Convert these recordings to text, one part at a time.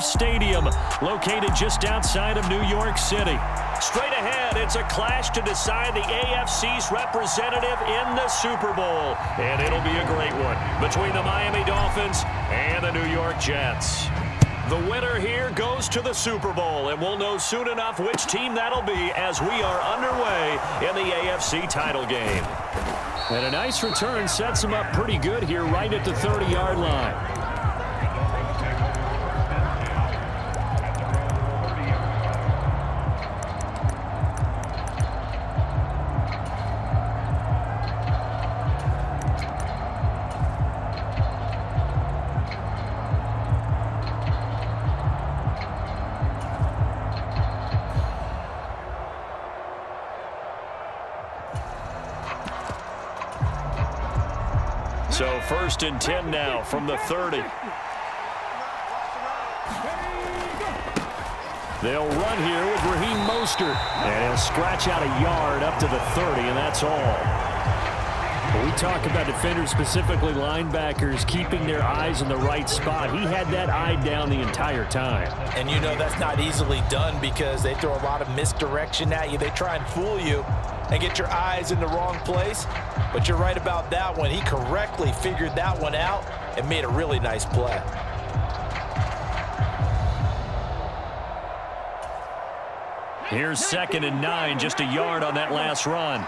Stadium, located just outside of New York City. Straight ahead, it's a clash to decide the AFC's representative in the Super Bowl. And it'll be a great one between the Miami Dolphins and the New York Jets. The winner here goes to the Super Bowl, and we'll know soon enough which team that'll be as we are underway in the AFC title game. And a nice return sets him up pretty good here right at the 30-yard line. So 1st and 10 now from the 30. They'll run here with Raheem Mostert. And he'll scratch out a yard up to the 30, and that's all. When we talk about defenders, specifically linebackers, keeping their eyes in the right spot, he had that eye down the entire time. And you know that's not easily done because they throw a lot of misdirection at you. They try and fool you and get your eyes in the wrong place. But you're right about that one. He correctly figured that one out and made a really nice play. Here's 2nd and 9, just a yard on that last run.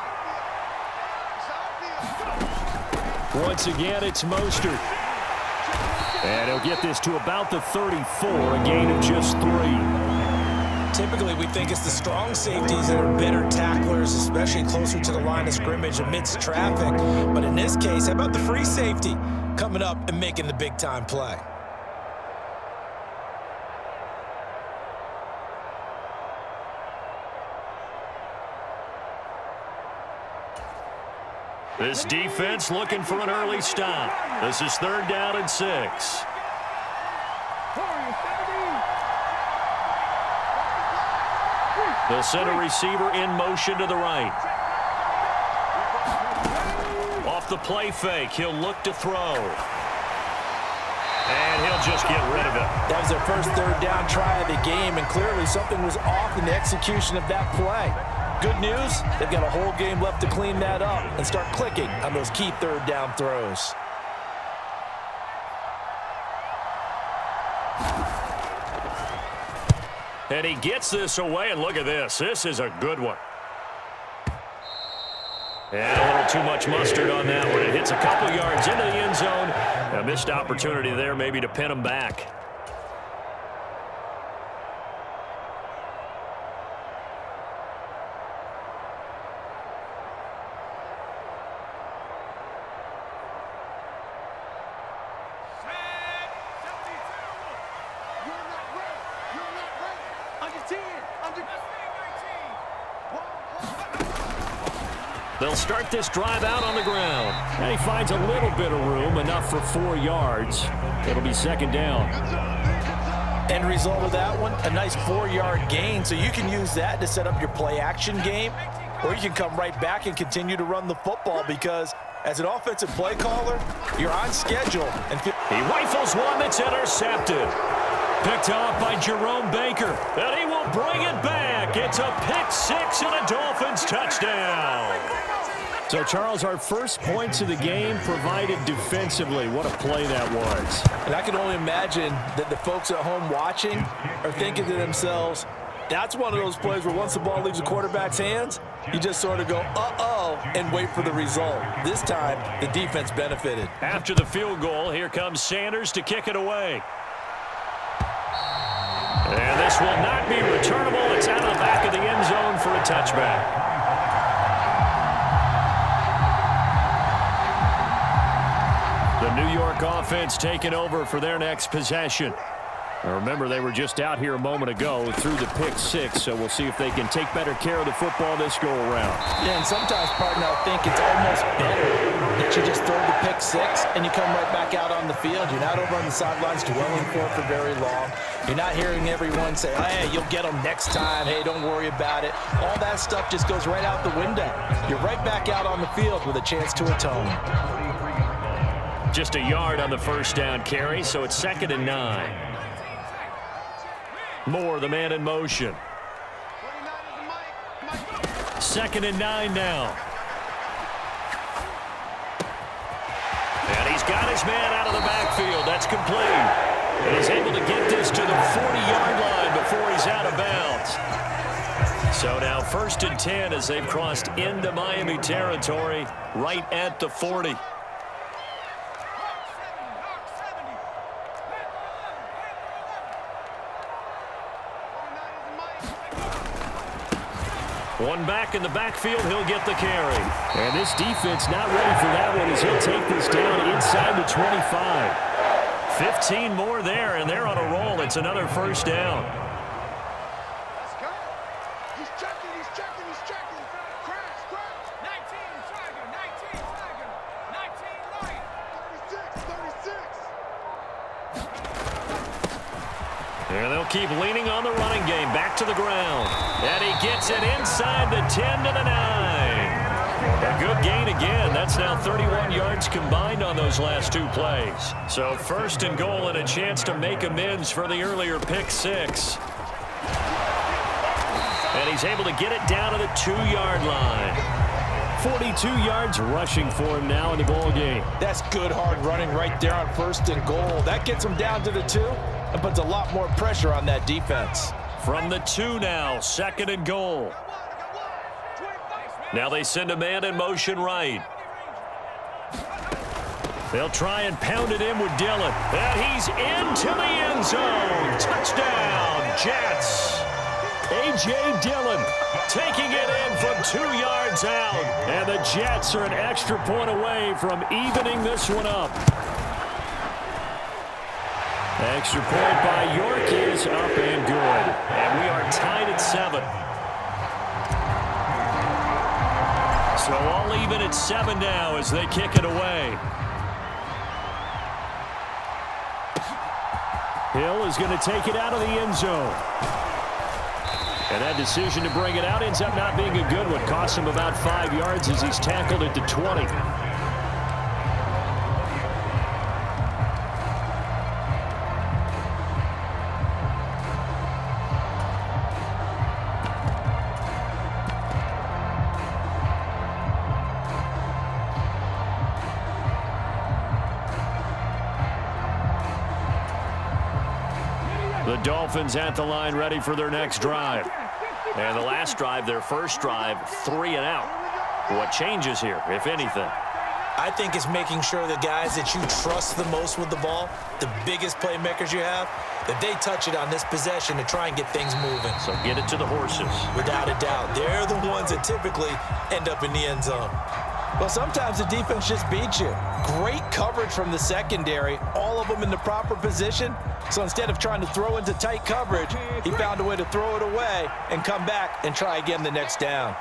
Once again, it's Mostert. And he'll get this to about the 34, a gain of just 3. Typically, we think it's the strong safeties that are better tacklers, especially closer to the line of scrimmage amidst traffic. But in this case, how about the free safety coming up and making the big-time play? This defense looking for an early stop. This is 3rd down and 6. They'll send a receiver in motion to the right. Off the play fake, he'll look to throw. And he'll just get rid of it. That was their first 3rd down try of the game, and clearly something was off in the execution of that play. Good news, they've got a whole game left to clean that up and start clicking on those key 3rd down throws. And he gets this away, and look at this. This is a good one. And a little too much mustard on that one. It hits a couple yards into the end zone. A missed opportunity there maybe to pin him back. They'll start this drive out on the ground. And he finds a little bit of room, enough for 4 yards. It'll be 2nd down. End result of that one, a nice 4-yard gain. So you can use that to set up your play-action game, or you can come right back and continue to run the football because as an offensive play caller, you're on schedule. And he rifles one that's intercepted. Picked off by Jerome Baker. And he will bring it back. It's a pick 6 and a Dolphins touchdown. So, Charles, our first points of the game provided defensively. What a play that was. And I can only imagine that the folks at home watching are thinking to themselves, that's one of those plays where once the ball leaves the quarterback's hands, you just sort of go, uh-oh, and wait for the result. This time, the defense benefited. After the field goal, here comes Sanders to kick it away. And this will not be returnable. It's out of the back of the end zone for a touchback. The New York offense taking over for their next possession. Now remember, they were just out here a moment ago through the pick 6, so we'll see if they can take better care of the football this go-around. Yeah, and sometimes, partner, I think it's almost better that you just throw the pick 6 and you come right back out on the field. You're not over on the sidelines dwelling for very long. You're not hearing everyone say, hey, you'll get them next time. Hey, don't worry about it. All that stuff just goes right out the window. You're right back out on the field with a chance to atone. Just a yard on the first down carry, so it's 2nd and 9. Moore, the man in motion. 2nd and 9 now. And he's got his man out of the backfield. That's complete. And he's able to get this to the 40-yard line before he's out of bounds. So now 1st and 10 as they've crossed into Miami territory right at the 40. One back in the backfield, he'll get the carry. And this defense not ready for that one as he'll take this down inside the 25. 15 more there, and they're on a roll. It's another 1st down. Let's go. He's checking. 19, Swagger. 19 right. 36. And they'll keep leaning on the running game. Back to the ground. And he gets it inside the 10 to the 9. A good gain again. That's now 31 yards combined on those last 2 plays. So 1st and goal and a chance to make amends for the earlier pick 6. And he's able to get it down to the 2-yard line. 42 yards rushing for him now in the ball game. That's good hard running right there on 1st and goal. That gets him down to the 2 and puts a lot more pressure on that defense. From the 2 now, 2nd and goal. Now they send a man in motion right. They'll try and pound it in with Dillon. And he's into the end zone. Touchdown, Jets. A.J. Dillon taking it in from 2 yards out. And the Jets are an extra point away from evening this one up. Extra point by York is up and good. And we are tied at 7. So all even at 7 now as they kick it away. Hill is going to take it out of the end zone. And that decision to bring it out ends up not being a good one. Costs him about 5 yards as he's tackled at the 20. The Dolphins at the line ready for their next drive. And the last drive, their first drive, 3 and out. What changes here, if anything? I think it's making sure the guys that you trust the most with the ball, the biggest playmakers you have, that they touch it on this possession to try and get things moving. So get it to the horses. Without a doubt. They're the ones that typically end up in the end zone. Well, sometimes the defense just beats you. Great coverage from the secondary, all of them in the proper position. So instead of trying to throw into tight coverage, he found a way to throw it away and come back and try again the next down.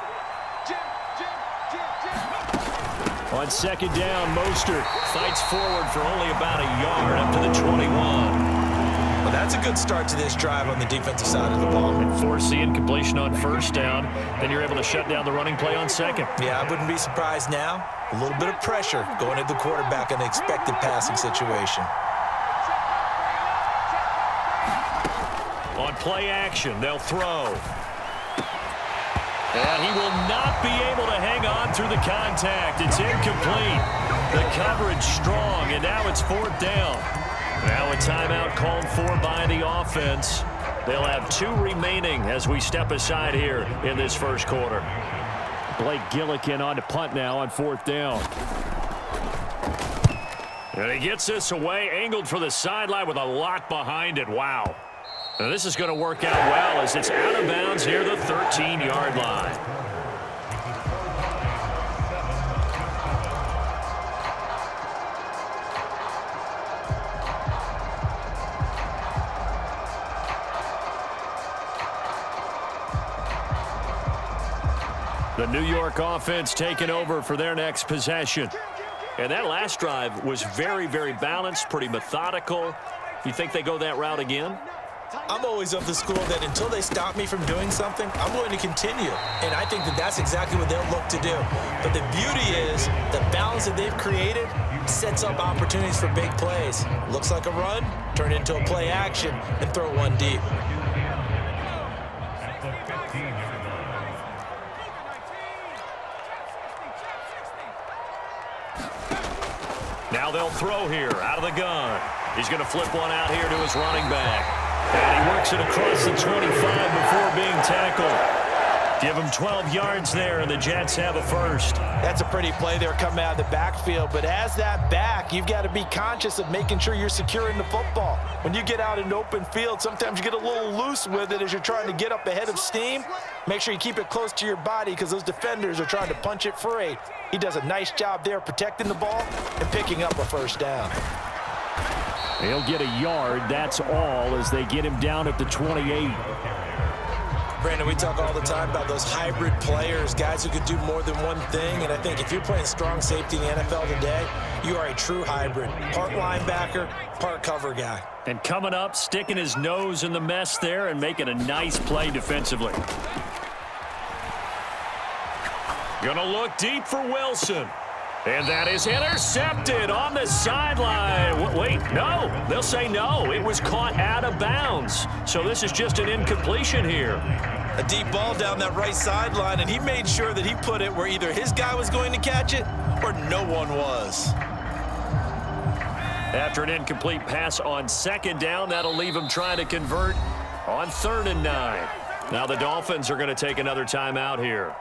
On 2nd down, Mostert fights forward for only about a yard up to the 21. Well, that's a good start to this drive on the defensive side of the ball. And force the incompletion on 1st down. Then you're able to shut down the running play on 2nd. Yeah, I wouldn't be surprised now. A little bit of pressure going at the quarterback in an expected passing situation. On play action, they'll throw. And he will not be able to hang on through the contact. It's incomplete. The coverage strong, and now it's 4th down. Now a timeout called for by the offense. They'll have 2 remaining as we step aside here in this first quarter. Blake Gillikin on to punt now on 4th down. And he gets this away, angled for the sideline with a lot behind it. Wow. Now this is going to work out well as it's out of bounds near the 13-yard line. The New York offense taking over for their next possession. And that last drive was very, very balanced, pretty methodical. You think they go that route again? I'm always of the school that until they stop me from doing something, I'm going to continue. And I think that that's exactly what they'll look to do. But the beauty is the balance that they've created sets up opportunities for big plays. Looks like a run, turn it into a play action, and throw one deep. the 15-yard line. Now they'll throw here out of the gun. He's going to flip one out here to his running back. And he works it across the 25 before being tackled. Give him 12 yards there, and the Jets have a first. That's a pretty play there coming out of the backfield. But as that back, you've got to be conscious of making sure you're securing the football. When you get out in open field, sometimes you get a little loose with it as you're trying to get up ahead of steam. Make sure you keep it close to your body because those defenders are trying to punch it free. He does a nice job there protecting the ball and picking up a first down. He'll get a yard, that's all, as they get him down at the 28. Brandon, we talk all the time about those hybrid players, guys who could do more than one thing. And I think if you're playing strong safety in the NFL today, you are a true hybrid. Part linebacker, part cover guy. And coming up, sticking his nose in the mess there and making a nice play defensively. Gonna look deep for Wilson. And that is intercepted on the sideline. Wait, no. They'll say no. It was caught out of bounds. So this is just an incompletion here. A deep ball down that right sideline, and he made sure that he put it where either his guy was going to catch it or no one was. After an incomplete pass on second down, that'll leave him trying to convert on 3rd and 9. Now the Dolphins are going to take another timeout here.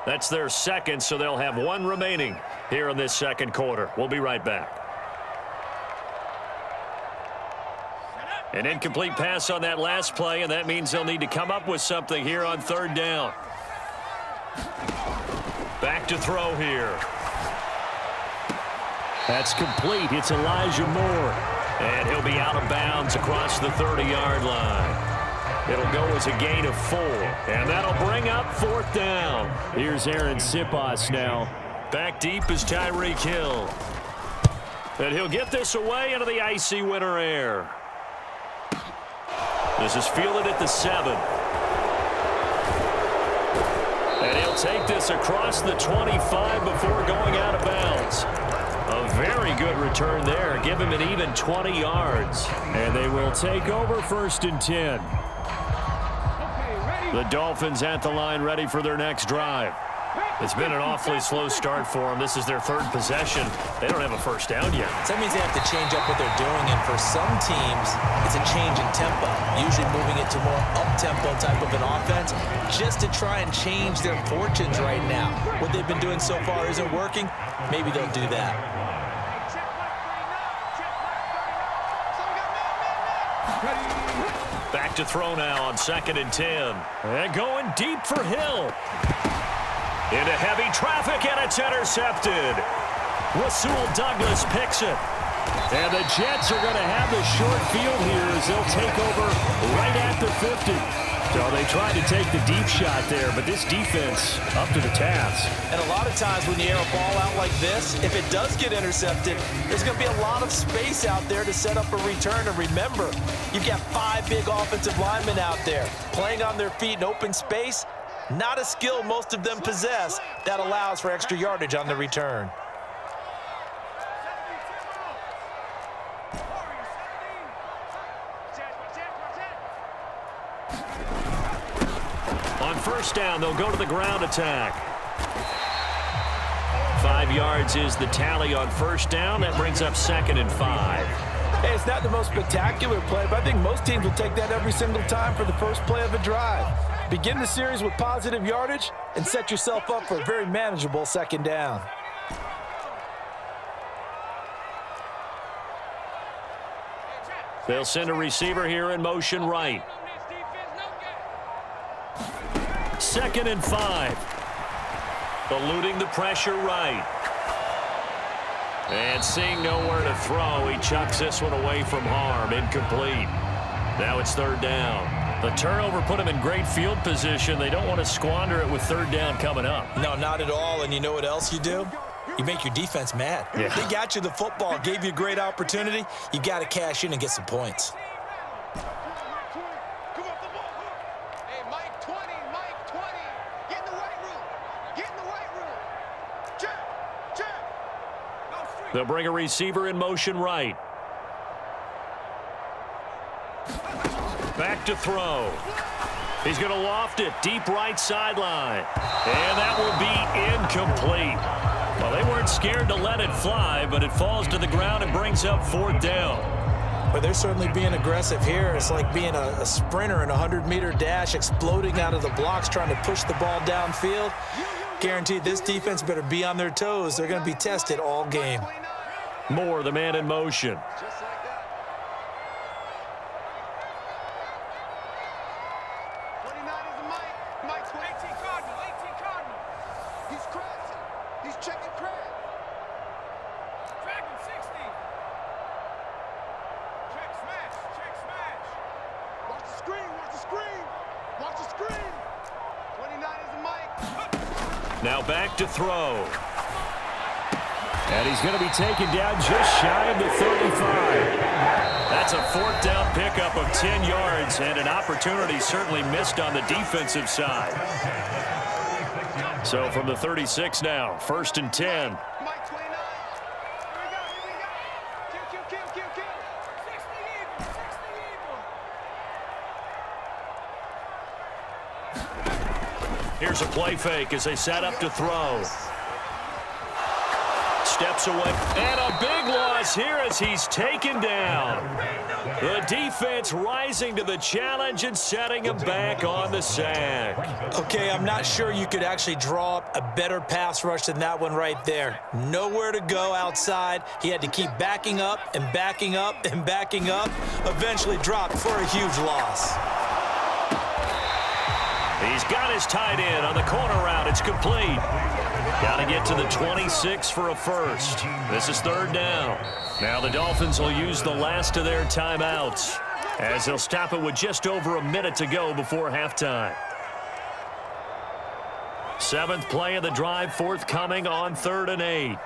That's their second, so they'll have one remaining here in this second quarter. We'll be right back. An incomplete pass on that last play, and that means they'll need to come up with something here on 3rd down. Back to throw here. That's complete. It's Elijah Moore. And he'll be out of bounds across the 30-yard line. It'll go as a gain of 4. And that'll bring up 4th down. Here's Aaron Siposs now. Back deep is Tyreek Hill. And he'll get this away into the icy winter air. This is fielded at the 7. And he'll take this across the 25 before going out of bounds. A very good return there. Give him an even 20 yards. And they will take over 1st and 10. The Dolphins at the line ready for their next drive. It's been an awfully slow start for them. This is their 3rd possession. They don't have a first down yet. So that means they have to change up what they're doing, and for some teams, it's a change in tempo, usually moving it to more up-tempo type of an offense just to try and change their fortunes right now. What they've been doing so far isn't working. Maybe they'll do that. Back to throw now on 2nd and 10. And going deep for Hill. Into heavy traffic, and it's intercepted. Rasul Douglas picks it. And the Jets are going to have the short field here as they'll take over right at the 50. So they tried to take the deep shot there, but this defense up to the task. And a lot of times when you air a ball out like this, if it does get intercepted, there's going to be a lot of space out there to set up a return. And remember, you've got 5 big offensive linemen out there playing on their feet in open space. Not a skill most of them possess that allows for extra yardage on the return. On 1st down, they'll go to the ground attack. 5 yards is the tally on 1st down. That brings up 2nd and 5. Hey, it's not the most spectacular play, but I think most teams will take that every single time for the first play of a drive. Begin the series with positive yardage and set yourself up for a very manageable 2nd down. They'll send a receiver here in motion right. 2nd and 5. Eluding the pressure right. And seeing nowhere to throw, he chucks this one away from harm. Incomplete. Now it's 3rd down. The turnover put him in great field position. They don't want to squander it with 3rd down coming up. No, not at all. And you know what else you do? You make your defense mad. Yeah. They got you the football, gave you a great opportunity. You got to cash in and get some points. Hey, Mike 20, Mike 20. Get in the right room. Get in the right room. Check. They'll bring a receiver in motion right. Back to throw. He's going to loft it deep right sideline. And that will be incomplete. Well, they weren't scared to let it fly, but it falls to the ground and brings up 4th down. But they're certainly being aggressive here. It's like being a sprinter in a 100-meter dash, exploding out of the blocks, trying to push the ball downfield. Guaranteed this defense better be on their toes. They're going to be tested all game. Moore, the man in motion. Just like that. 29 is the Mike. Mike's 18 Cardinal. 18 Cardinal. He's crashing. He's checking crash. Dragon 60. Check smash. Check smash. Watch the screen. Watch the screen. Watch the screen. 29 is the Mike. Now back to throw. And he's going to be taken down just shy of the 35. That's a 4th down pickup of 10 yards and an opportunity certainly missed on the defensive side. So from the 36 now, 1st and 10. Mike 29. Here we go. Here we go. Kill, kill, kill, kill, kill. 60 Eagle. 60 Eagle. Here's a play fake as they set up to throw. Steps away, and a big loss here as he's taken down. The defense rising to the challenge and setting him back on the sack. Okay, I'm not sure you could actually draw up a better pass rush than that one right there. Nowhere to go outside. He had to keep backing up and backing up and backing up. Eventually dropped for a huge loss. He's got his tight end on the corner route. It's complete. Got to get to the 26 for a first. This is 3rd down. Now the Dolphins will use the last of their timeouts as they'll stop it with just over a minute to go before halftime. 7th play of the drive forthcoming on 3rd and 8.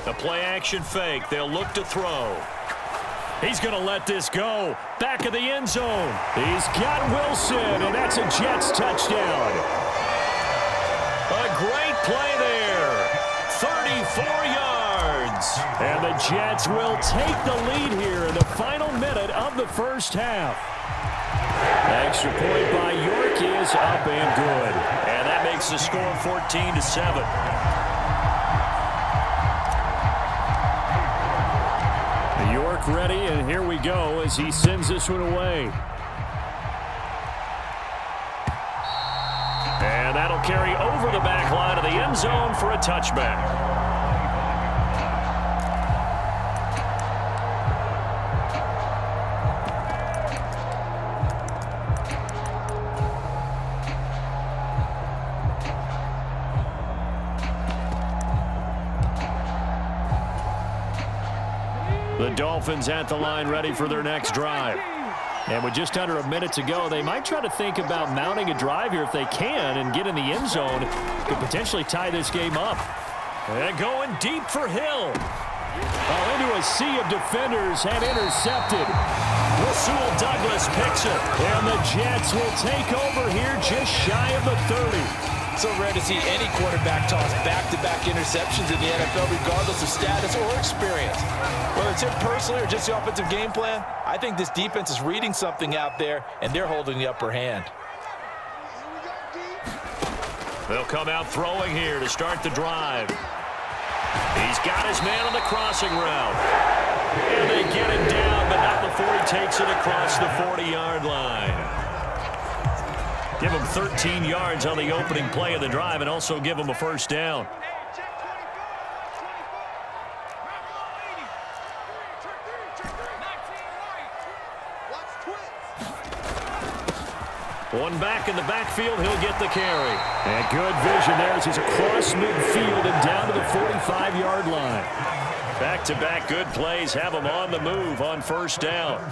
The play action fake. They'll look to throw. He's going to let this go. Back of the end zone. He's got Wilson, and that's a Jets touchdown. A great play there. 34 yards. And the Jets will take the lead here in the final minute of the first half. Extra point by York is up and good. And that makes the score 14-7. York ready, and here we go as he sends this one away. And that'll carry over the back line of the end zone for a touchback. The Dolphins at the line ready for their next drive. And with just under a minute to go, they might try to think about mounting a drive here if they can and get in the end zone to potentially tie this game up. And going deep for Hill. Oh, into a sea of defenders and intercepted. Rasul Douglas picks it. And the Jets will take over here just shy of the 30. So rare to see any quarterback toss back-to-back interceptions in the NFL, regardless of status or experience. Whether it's him personally or just the offensive game plan, I think this defense is reading something out there, and they're holding the upper hand. They'll come out throwing here to start the drive. He's got his man on the crossing route. And they get him down, but not before he takes it across the 40-yard line. Give him 13 yards on the opening play of the drive and also give him a first down. One back in the backfield, he'll get the carry. And good vision there as he's across midfield and down to the 45-yard line. Back-to-back good plays have him on the move on first down.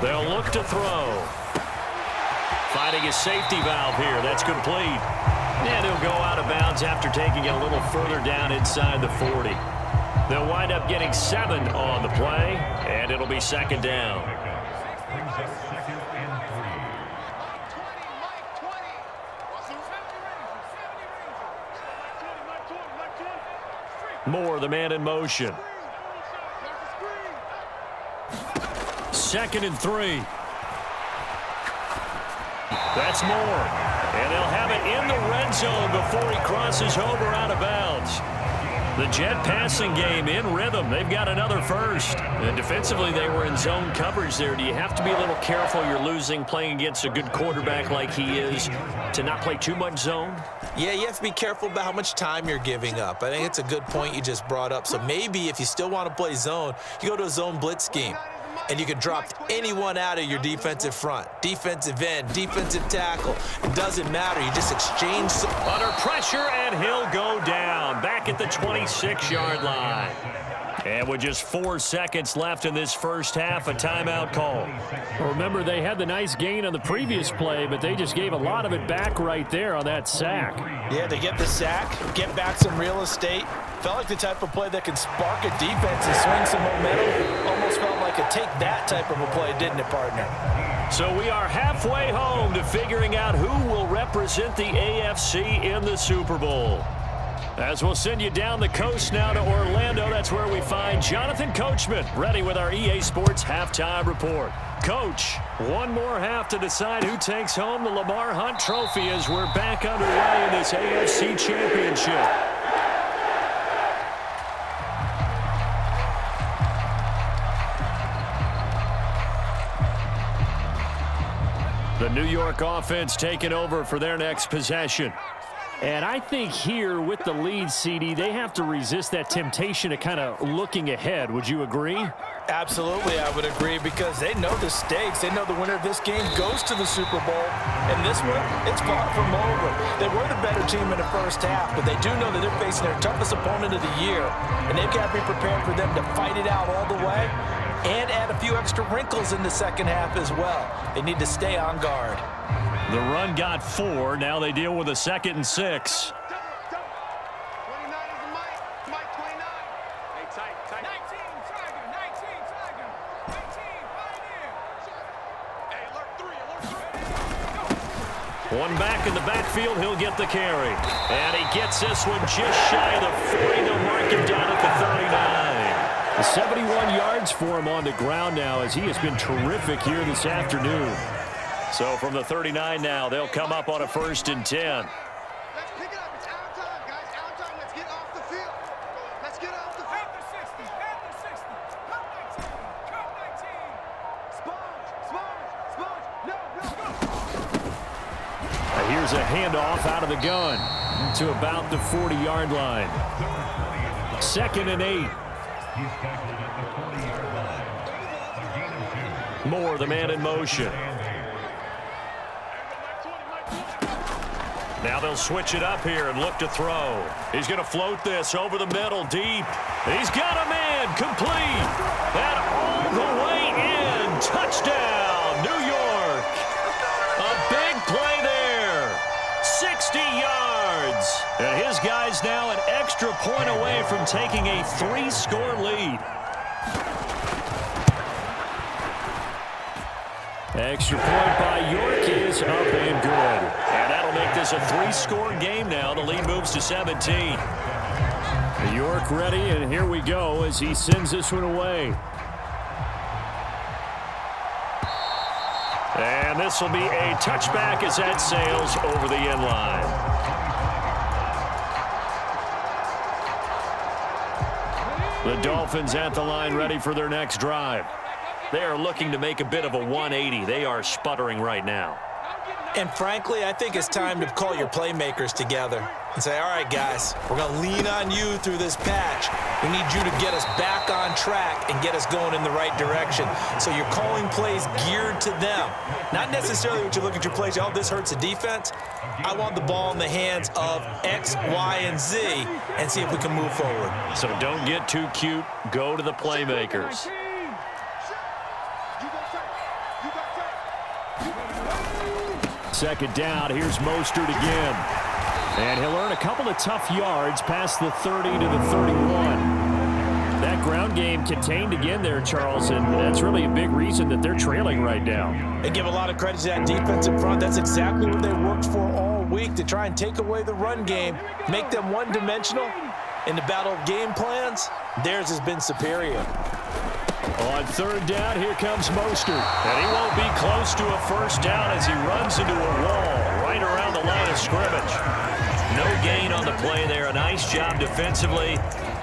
They'll look to throw. Finding his safety valve here. That's complete. And he'll go out of bounds after taking it a little further down inside the 40. They'll wind up getting 7 on the play, and it'll be second down. Moore, the man in motion. 2nd and 3. That's Moore. And they'll have it in the red zone before he crosses over out of bounds. The Jet passing game in rhythm. They've got another first. And defensively, they were in zone coverage there. Do you have to be a little careful? You're losing playing against a good quarterback like he is to not play too much zone? Yeah, you have to be careful about how much time you're giving up. I think it's a good point you just brought up. So maybe if you still want to play zone, you go to a zone blitz scheme. And you can drop anyone out of your defensive front. Defensive end, defensive tackle. It doesn't matter. You just exchange. Under pressure, and he'll go down. Back at the 26-yard line. And with just 4 seconds left in this first half, a timeout call. Remember, they had the nice gain on the previous play, but they just gave a lot of it back right there on that sack. Yeah, they get the sack, get back some real estate. Felt like the type of play that can spark a defense and swing some momentum. Almost felt like a take that type of a play, didn't it, partner? So we are halfway home to figuring out who will represent the AFC in the Super Bowl. As we'll send you down the coast now to Orlando, that's where we find Jonathan Coachman, ready with our EA Sports Halftime Report. Coach, one more half to decide who takes home the Lamar Hunt Trophy as we're back underway in this AFC Championship. The New York offense taking over for their next possession. And I think here with the lead, CD, they have to resist that temptation of kind of looking ahead. Would you agree? Absolutely, I would agree, because they know the stakes. They know the winner of this game goes to the Super Bowl. And this one, it's far from over. They were the better team in the first half, but they do know that they're facing their toughest opponent of the year. And they've got to be prepared for them to fight it out all the way and add a few extra wrinkles in the second half as well. They need to stay on guard. The run got 4. Now they deal with a 2nd and 6. 29 is the Mike 29. Hey, tight. 19, Tiger, 19, Tiger. 19, Pioneer. Hey, alert 3. One back in the backfield, he'll get the carry. And he gets this one just shy of the 40. They'll mark him down at the 39. 71 yards for him on the ground now, as he has been terrific here this afternoon. So from the 39 now, they'll come up on a 1st and 10. Let's pick it up. It's out time, guys. Out time. Let's get off the field. Let's get off the field. At the 60. At the 60. Come 19. Come 19. Sponge. No, go. Here's a handoff out of the gun to about the 40-yard line. 2nd and 8. Moore, the man in motion. Now they'll switch it up here and look to throw. He's going to float this over the middle, deep. He's got a man, complete. And all the way in. Touchdown, New York. A big play there. 60 yards. And his guys now an extra point away from taking a 3-score lead. Extra point by York is up and good. And that'll make this a 3-score game now. The lead moves to 17. York ready, and here we go as he sends this one away. And this will be a touchback as that sails over the end line. The Dolphins at the line ready for their next drive. They are looking to make a bit of a 180. They are sputtering right now. And frankly, I think it's time to call your playmakers together and say, all right, guys, we're going to lean on you through this patch. We need you to get us back on track and get us going in the right direction. So you're calling plays geared to them. Not necessarily what you look at your plays, oh, this hurts the defense. I want the ball in the hands of X, Y, and Z and see if we can move forward. So don't get too cute. Go to the playmakers. Second down, here's Mostert again. And he'll earn a couple of tough yards past the 30 to the 31. That ground game contained again there, Charles, and that's really a big reason that they're trailing right now. They give a lot of credit to that defensive front. That's exactly what they worked for all week, to try and take away the run game, make them one-dimensional. In the battle of game plans, theirs has been superior. On third down, here comes Mostert. And he won't be close to a first down as he runs into a wall right around the line of scrimmage. No gain on the play there. A nice job defensively,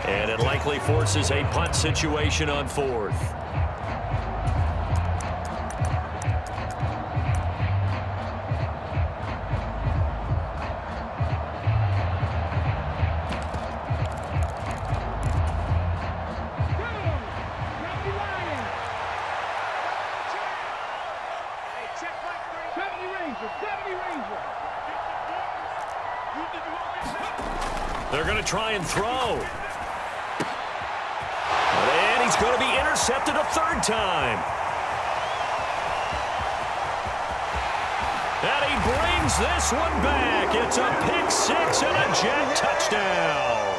and it likely forces a punt situation on fourth. They're going to try and throw. And he's going to be intercepted a third time. And he brings this one back. It's a pick six and a jet touchdown.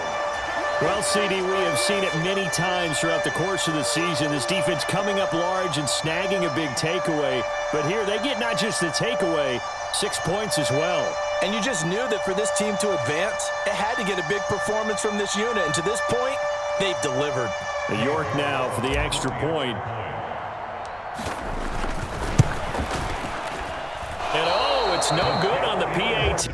Well, CD, we have seen it many times throughout the course of the season. This defense coming up large and snagging a big takeaway. But here they get not just the takeaway, 6 points as well. And you just knew that for this team to advance, it had to get a big performance from this unit. And to this point, they've delivered. York now for the extra point. And oh, it's no good on the PAT.